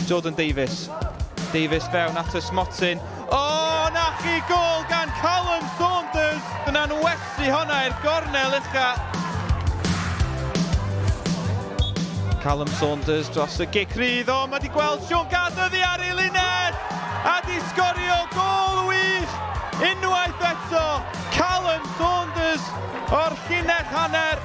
Jordan Davies. Davies fewn at Ysmotyn. O, na chi gol gan Callum Saunders. Dyna'n werthu honna i'r gornel ucha. Callum Saunders dros y gic rydd. O, mae di gweld Sean Gadyddi ar ei linell. A di sgorio gol wych. Unwaith eto, Callum Saunders o'r llinell hanner.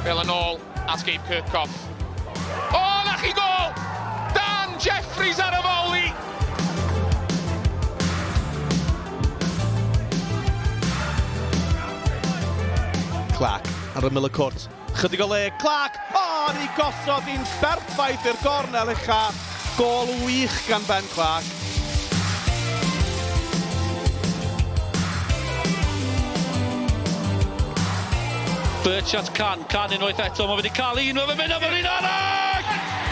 Fel yn ôl at Gabe Kirkhoff. O, na chi gol! Dan Jefferies ar y foli! Clark ar ymyl y cwrt. Chydig o le, Clark! O, ni gosod i'n berffaith i'r gornel ucha. Gol wych gan Ben Clark. Birch at Cann, Cann unwaith eto, mae wedi cael un, mae'n mynd am yr un arall!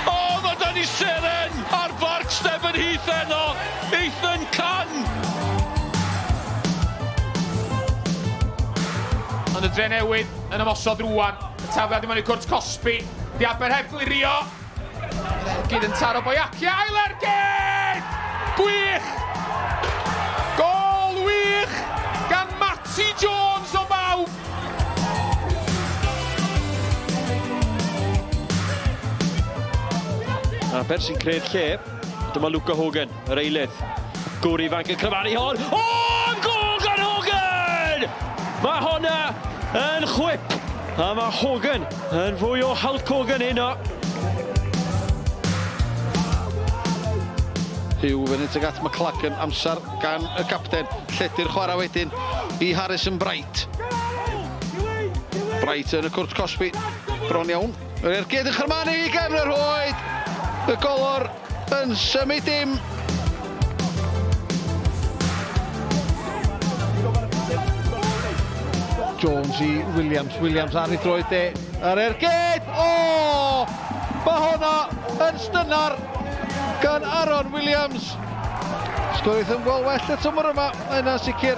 O, mae da ni seren ar barc Stefan Heath eno, Ethan Cann! Ond y Drenewydd yn ymosod rwan. Y tafliad i mewn i cwrt Cosby. Di Abertyleri. Ergyd yn taro Boiacia, ail Ergyd! Gwych! Gol wych gan Mathew Jones o bawb. Aber sy'n creu'r lle. Dyma Luca Hogan, yr eilydd. Gwr ifanc yn cryfanu hon. O, gol gan Hogan! Mae honna yn chwip. A mae Hogan yn fwy o Hulk Hogan hynno. Hugh fyny tuag at McLagan, amser gan y capten. Lledu'r chwarae wedyn i Harrison Bright. Bright yn y cwrt Cosby, bron iawn. Yr ergyd yn chyrmanu i gefn yr hoed. Y golwr yn symud dim. Jones i Williams, Williams ar ei droed de. Yr ergyd, o! Mae honna yn stynnar gan Aaron Williams. Sgwrdd yn gweld well y tymor yma, yna sicr.